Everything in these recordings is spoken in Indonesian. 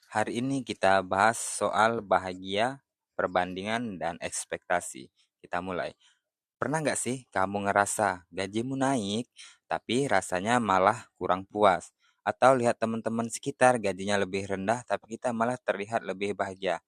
Hari ini kita bahas soal bahagia, perbandingan, dan ekspektasi. Kita mulai. Pernah nggak sih kamu ngerasa gajimu naik, tapi rasanya malah kurang puas? Atau lihat teman-teman sekitar gajinya lebih rendah, tapi kita malah terlihat lebih bahagia?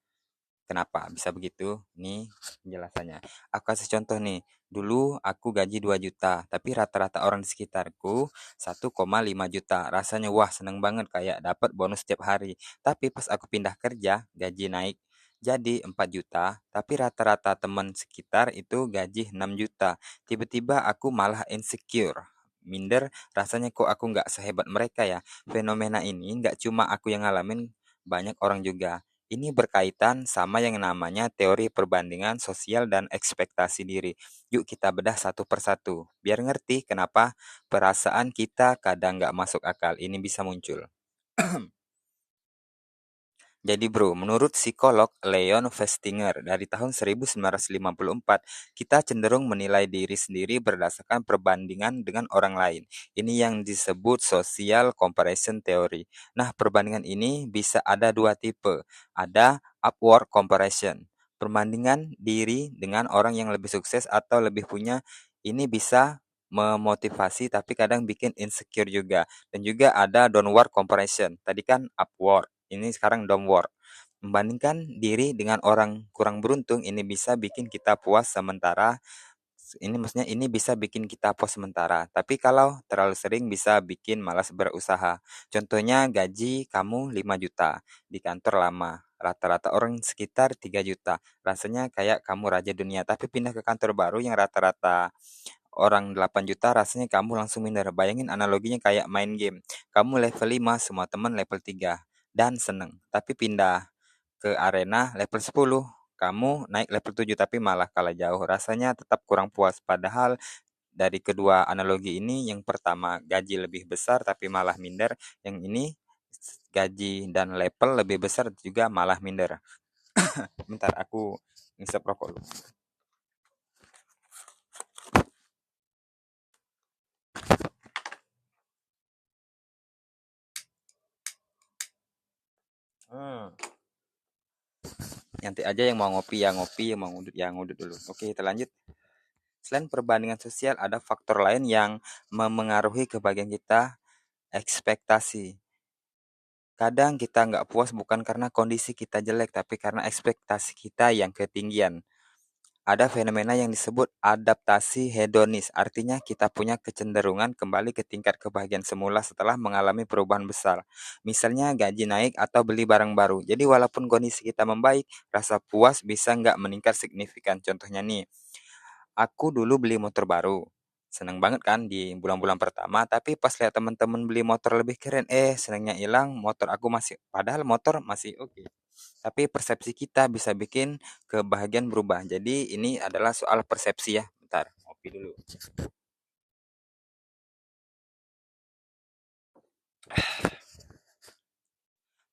Kenapa bisa begitu? Nih penjelasannya. Aku kasih contoh nih. Dulu aku gaji 2 juta, tapi rata-rata orang di sekitarku 1,5 juta. Rasanya wah seneng banget kayak dapat bonus setiap hari. Tapi pas aku pindah kerja, gaji naik jadi 4 juta, tapi rata-rata teman sekitar itu gaji 6 juta. Tiba-tiba aku malah insecure. Minder, rasanya kok aku nggak sehebat mereka ya. Fenomena ini nggak cuma aku yang ngalamin, banyak orang juga. Ini berkaitan sama yang namanya teori perbandingan sosial dan ekspektasi diri. Yuk kita bedah satu persatu, biar ngerti kenapa perasaan kita kadang nggak masuk akal ini bisa muncul. Jadi bro, menurut psikolog Leon Festinger dari tahun 1954, kita cenderung menilai diri sendiri berdasarkan perbandingan dengan orang lain. Ini yang disebut social comparison theory. Nah, perbandingan ini bisa ada dua tipe. Ada upward comparison, perbandingan diri dengan orang yang lebih sukses atau lebih punya. Ini bisa memotivasi tapi kadang bikin insecure juga. Dan juga ada downward comparison. Tadi kan upward. Ini sekarang downward. Membandingkan diri dengan orang kurang beruntung ini bisa bikin kita puas sementara. Ini maksudnya ini bisa bikin kita puas sementara. Tapi kalau terlalu sering bisa bikin malas berusaha. Contohnya gaji kamu 5 juta di kantor lama. Rata-rata orang sekitar 3 juta. Rasanya kayak kamu raja dunia. Tapi pindah ke kantor baru yang rata-rata orang 8 juta rasanya kamu langsung minder. Bayangin analoginya kayak main game. Kamu level 5, semua teman level 3 dan seneng. Tapi pindah ke arena level 10, kamu naik level 7 tapi malah kalah jauh. Rasanya tetap kurang puas. Padahal dari kedua analogi ini yang pertama gaji lebih besar tapi malah minder. Yang ini gaji dan level lebih besar juga malah minder. Bentar aku ngisep rokok dulu. Hmm. Nanti aja yang mau ngopi, yang mau ngudut ngudut dulu. Oke, kita lanjut. Selain perbandingan sosial, ada faktor lain yang memengaruhi kebahagiaan kita, ekspektasi. Kadang kita nggak puas bukan karena kondisi kita jelek, tapi karena ekspektasi kita yang ketinggian. Ada fenomena yang disebut adaptasi hedonis, artinya kita punya kecenderungan kembali ke tingkat kebahagiaan semula setelah mengalami perubahan besar. Misalnya gaji naik atau beli barang baru. Jadi walaupun kondisi kita membaik, rasa puas bisa nggak meningkat signifikan. Contohnya nih, aku dulu beli motor baru. Seneng banget kan di bulan-bulan pertama, tapi pas lihat teman-teman beli motor lebih keren, senangnya hilang, motor aku masih, padahal motor masih oke. Tapi persepsi kita bisa bikin kebahagiaan berubah. Jadi ini adalah soal persepsi ya. Bentar, ngopi dulu.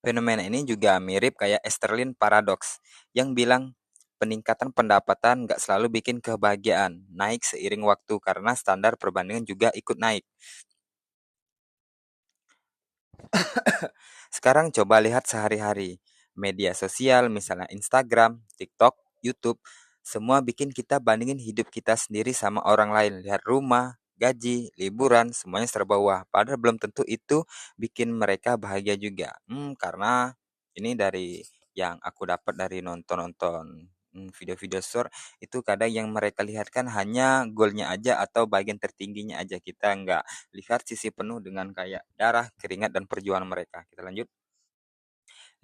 Fenomena ini juga mirip kayak Esterlin Paradox yang bilang peningkatan pendapatan nggak selalu bikin kebahagiaan naik seiring waktu karena standar perbandingan juga ikut naik. Sekarang coba lihat sehari-hari. Media sosial misalnya Instagram, TikTok, YouTube, semua bikin kita bandingin hidup kita sendiri sama orang lain. Lihat rumah, gaji, liburan, semuanya serba wah. Padahal belum tentu itu bikin mereka bahagia juga. Karena ini dari yang aku dapat dari nonton-nonton video-video short itu kadang yang mereka lihatkan hanya goalnya aja atau bagian tertingginya aja. Kita nggak lihat sisi penuh dengan kayak darah, keringat, dan perjuangan mereka. Kita lanjut.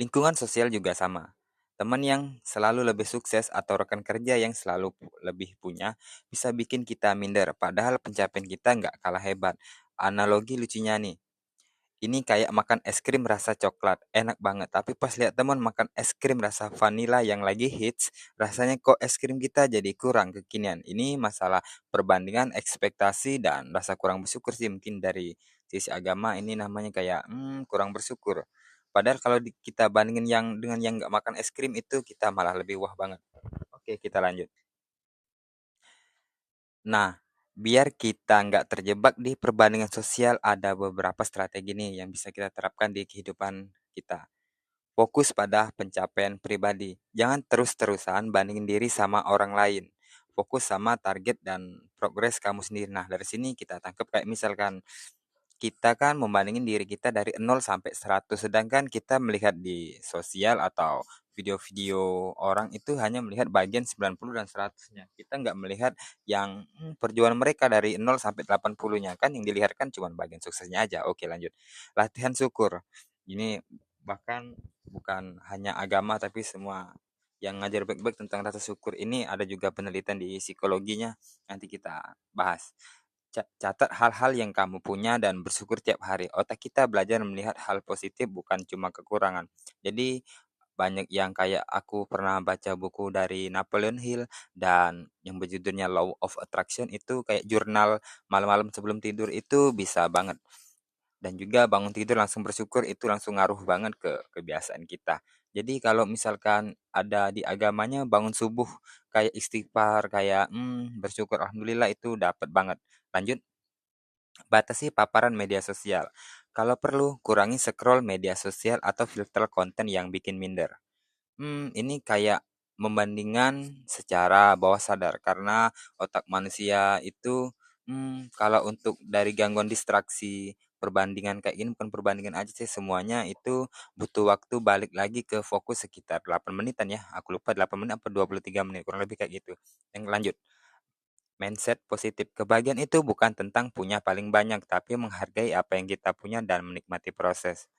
Lingkungan sosial juga sama. Teman yang selalu lebih sukses atau rekan kerja yang selalu lebih punya bisa bikin kita minder. Padahal pencapaian kita nggak kalah hebat. Analogi lucunya nih. Ini kayak makan es krim rasa coklat, enak banget. Tapi pas lihat teman makan es krim rasa vanila yang lagi hits, rasanya kok es krim kita jadi kurang kekinian. Ini masalah perbandingan ekspektasi dan rasa kurang bersyukur sih mungkin dari sisi agama ini namanya kayak kurang bersyukur. Padahal kalau kita bandingin yang dengan yang nggak makan es krim itu kita malah lebih wah banget. Oke, kita lanjut. Nah, biar kita nggak terjebak di perbandingan sosial, ada beberapa strategi nih yang bisa kita terapkan di kehidupan kita. Fokus pada pencapaian pribadi. Jangan terus-terusan bandingin diri sama orang lain. Fokus sama target dan progres kamu sendiri. Nah, dari sini kita tangkap kayak misalkan kita kan membandingin diri kita dari 0 sampai 100, sedangkan kita melihat di sosial atau video-video orang itu hanya melihat bagian 90 dan 100-nya. Kita nggak melihat yang perjuangan mereka dari 0 sampai 80-nya. Kan yang dilihat kan cuma bagian suksesnya aja. Oke, lanjut. Latihan syukur. Ini bahkan bukan hanya agama tapi semua yang ngajar baik-baik tentang rasa syukur ini ada juga penelitian di psikologinya, nanti kita bahas. Catat hal-hal yang kamu punya dan bersyukur tiap hari. Otak kita belajar melihat hal positif bukan cuma kekurangan. Jadi banyak yang kayak aku pernah baca buku dari Napoleon Hill dan yang berjudulnya Law of Attraction, itu kayak jurnal malam-malam sebelum tidur itu bisa banget. Dan juga bangun tidur langsung bersyukur itu langsung ngaruh banget ke kebiasaan kita. Jadi kalau misalkan ada di agamanya bangun subuh kayak istighfar, kayak bersyukur alhamdulillah itu dapat banget. Lanjut, batasi paparan media sosial. Kalau perlu, kurangi scroll media sosial atau filter konten yang bikin minder. Ini kayak membandingkan secara bawah sadar karena otak manusia itu kalau untuk dari gangguan distraksi perbandingan kayak gini, bukan perbandingan aja sih, semuanya itu butuh waktu balik lagi ke fokus sekitar 8 menitan ya. Aku lupa 8 menit apa 23 menit, kurang lebih kayak gitu. Yang lanjut. Mindset positif. Kebahagiaan itu bukan tentang punya paling banyak, tapi menghargai apa yang kita punya dan menikmati proses.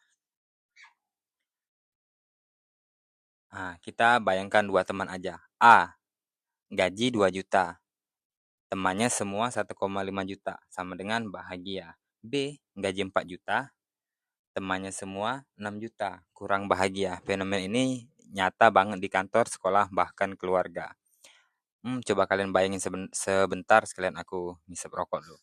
Nah, kita bayangkan dua teman aja. A, gaji 2 juta. Temannya semua 1,5 juta. Sama dengan bahagia. B, gaji 4 juta. Temannya semua 6 juta. Kurang bahagia. Fenomena ini nyata banget di kantor, sekolah, bahkan keluarga. Coba kalian bayangin sebentar sekalian aku ngisep rokok dulu.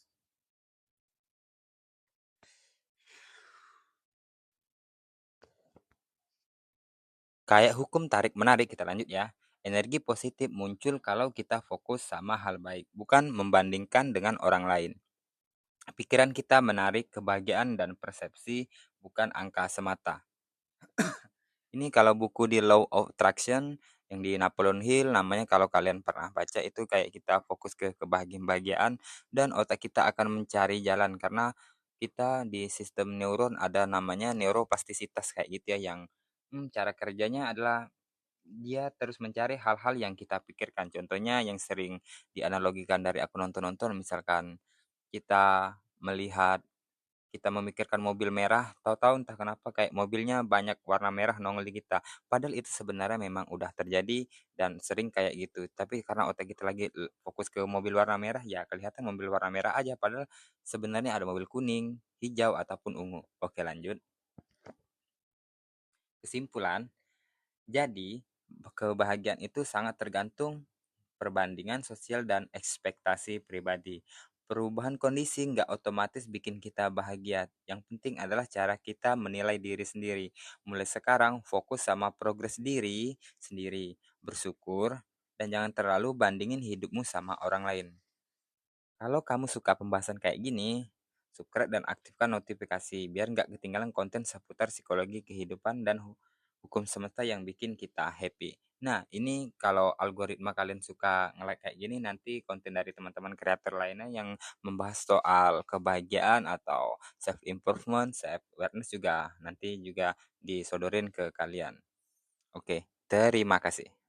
Kayak hukum tarik-menarik, kita lanjut ya. Energi positif muncul kalau kita fokus sama hal baik, bukan membandingkan dengan orang lain. Pikiran kita menarik kebahagiaan dan persepsi, bukan angka semata. Ini kalau buku di Law of Attraction yang di Napoleon Hill namanya, kalau kalian pernah baca itu kayak kita fokus ke kebahagiaan dan otak kita akan mencari jalan karena kita di sistem neuron ada namanya neuroplastisitas kayak gitu ya, yang cara kerjanya adalah dia terus mencari hal-hal yang kita pikirkan. Contohnya yang sering dianalogikan dari aku nonton-nonton, misalkan kita melihat, kita memikirkan mobil merah, tahu-tahu entah kenapa kayak mobilnya banyak warna merah nongol di kita. Padahal itu sebenarnya memang udah terjadi dan sering kayak gitu. Tapi karena otak kita lagi fokus ke mobil warna merah, ya kelihatan mobil warna merah aja. Padahal sebenarnya ada mobil kuning, hijau, ataupun ungu. Oke, lanjut. Kesimpulan, jadi kebahagiaan itu sangat tergantung perbandingan sosial dan ekspektasi pribadi. Perubahan kondisi nggak otomatis bikin kita bahagia. Yang penting adalah cara kita menilai diri sendiri. Mulai sekarang fokus sama progres diri sendiri, bersyukur, dan jangan terlalu bandingin hidupmu sama orang lain. Kalau kamu suka pembahasan kayak gini, subscribe dan aktifkan notifikasi biar nggak ketinggalan konten seputar psikologi kehidupan dan hukum semesta yang bikin kita happy. Nah, ini kalau algoritma kalian suka nge-like kayak gini, nanti konten dari teman-teman kreator lainnya yang membahas soal kebahagiaan atau self improvement, self awareness juga nanti juga disodorin ke kalian. Oke, terima kasih.